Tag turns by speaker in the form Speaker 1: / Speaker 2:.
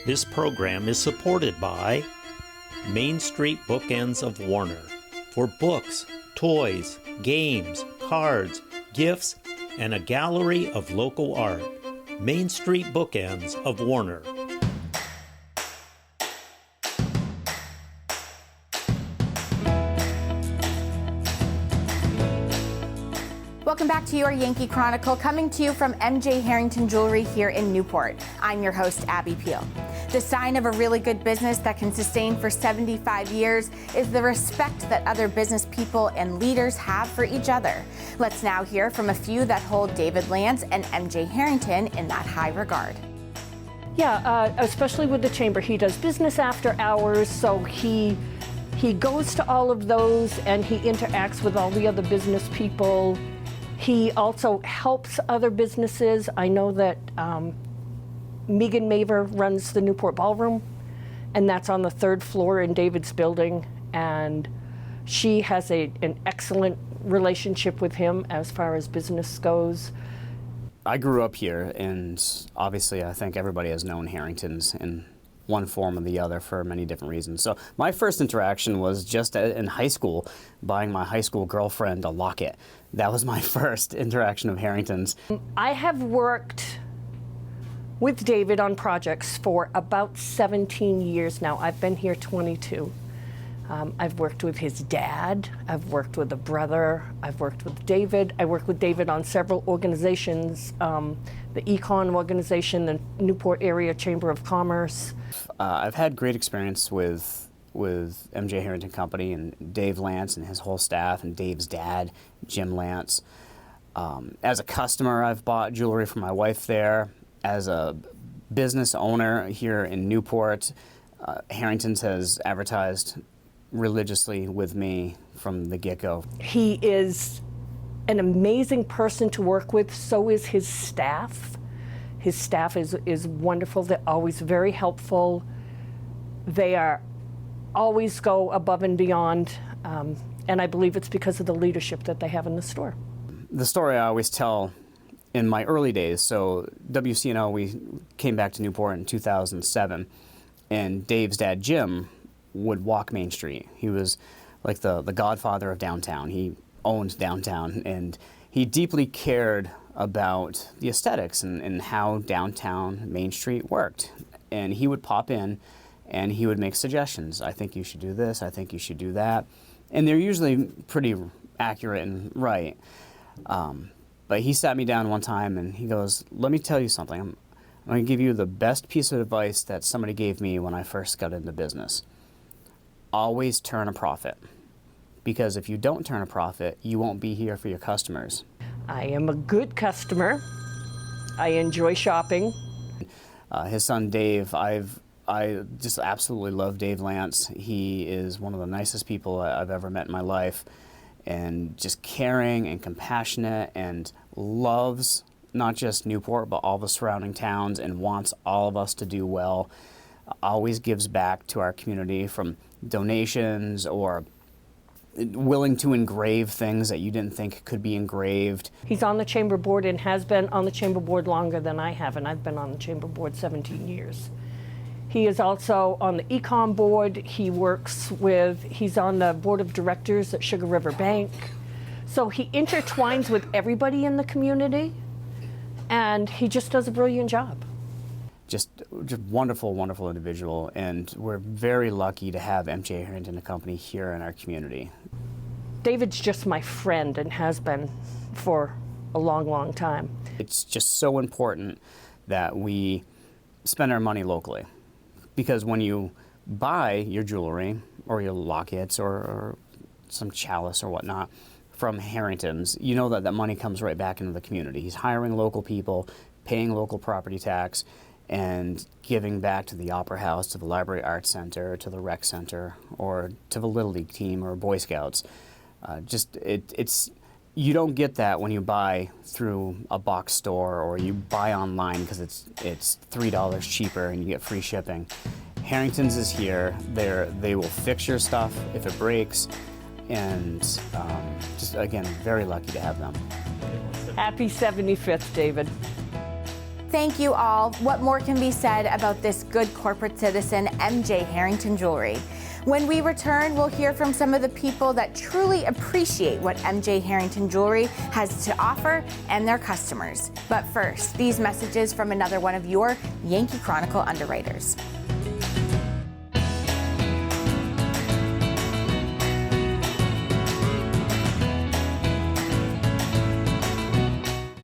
Speaker 1: This program is supported by Main Street Bookends of Warner for books, toys, games, cards, gifts, and a gallery of local art. Main Street Bookends of Warner.
Speaker 2: Welcome back to your Yankee Chronicle, coming to you from MJ Harrington Jewelry here in Newport. I'm your host, Abby Peel. The sign of a really good business that can sustain for 75 years is the respect that other business people and leaders have for each other. Let's now hear from a few that hold David Lance and MJ Harrington in that high regard.
Speaker 3: Yeah, especially with the chamber. He does business after hours, so he goes to all of those and he interacts with all the other business people. He also helps other businesses. I know that Megan Maver runs the Newport Ballroom, and that's on the 3rd floor in David's building, and she has an excellent relationship with him as far as business goes.
Speaker 4: I grew up here, and obviously I think everybody has known Harringtons in one form or the other for many different reasons. So my first interaction was just in high school, buying my high school girlfriend a locket. That was my first interaction of Harringtons.
Speaker 3: I have worked with David on projects for about 17 years now. I've been here 22. I've worked with his dad, I've worked with a brother, I've worked with David. I worked with David on several organizations, the Econ organization, the Newport Area Chamber of Commerce.
Speaker 4: I've had great experience with MJ Harrington Company and Dave Lance and his whole staff and Dave's dad, Jim Lance. As a customer, I've bought jewelry for my wife there. As a business owner here in Newport, Harrington's has advertised religiously with me from the get-go.
Speaker 3: He is an amazing person to work with, so is his staff. His staff is wonderful. They're always very helpful. They always go above and beyond, and I believe it's because of the leadership that they have in the store.
Speaker 4: The story I always tell in my early days, so WCNL, we came back to Newport in 2007, and Dave's dad, Jim, would walk Main Street. He was like the godfather of downtown. He owned downtown, and he deeply cared about the aesthetics and how downtown Main Street worked. And he would pop in and he would make suggestions. I think you should do this, I think you should do that. And they're usually pretty accurate and right. But he sat me down one time and he goes, let me tell you something. I'm going to give you the best piece of advice that somebody gave me when I first got into business. Always turn a profit. Because if you don't turn a profit, you won't be here for your customers.
Speaker 3: I am a good customer. I enjoy shopping.
Speaker 4: His son Dave, I just absolutely love Dave Lance. He is one of the nicest people I've ever met in my life, and just caring and compassionate, and loves not just Newport but all the surrounding towns, and wants all of us to do well. Always gives back to our community, from donations or willing to engrave things that you didn't think could be engraved.
Speaker 3: He's on the chamber board and has been on the chamber board longer than I have, and I've been on the chamber board 17 years. He is also on the Econ board. He's on the board of directors at Sugar River Bank. So he intertwines with everybody in the community, and he just does a brilliant job.
Speaker 4: Just wonderful, wonderful individual, and we're very lucky to have MJ Harrington and Company here in our community.
Speaker 3: David's just my friend and has been for a long, long time.
Speaker 4: It's just so important that we spend our money locally, because when you buy your jewelry or your lockets or some chalice or whatnot from Harrington's, you know that money comes right back into the community. He's hiring local people, paying local property tax, and giving back to the Opera House, to the Library Arts Center, to the Rec Center, or to the Little League team or Boy Scouts. You don't get that when you buy through a box store or you buy online because it's $3 cheaper and you get free shipping. Harrington's is here. They will fix your stuff if it breaks, and just again, very lucky to have them.
Speaker 3: Happy 75th, David.
Speaker 2: Thank you all. What more can be said about this good corporate citizen, MJ Harrington Jewelry? When we return, we'll hear from some of the people that truly appreciate what MJ Harrington Jewelry has to offer and their customers. But first, these messages from another one of your Yankee Chronicle underwriters.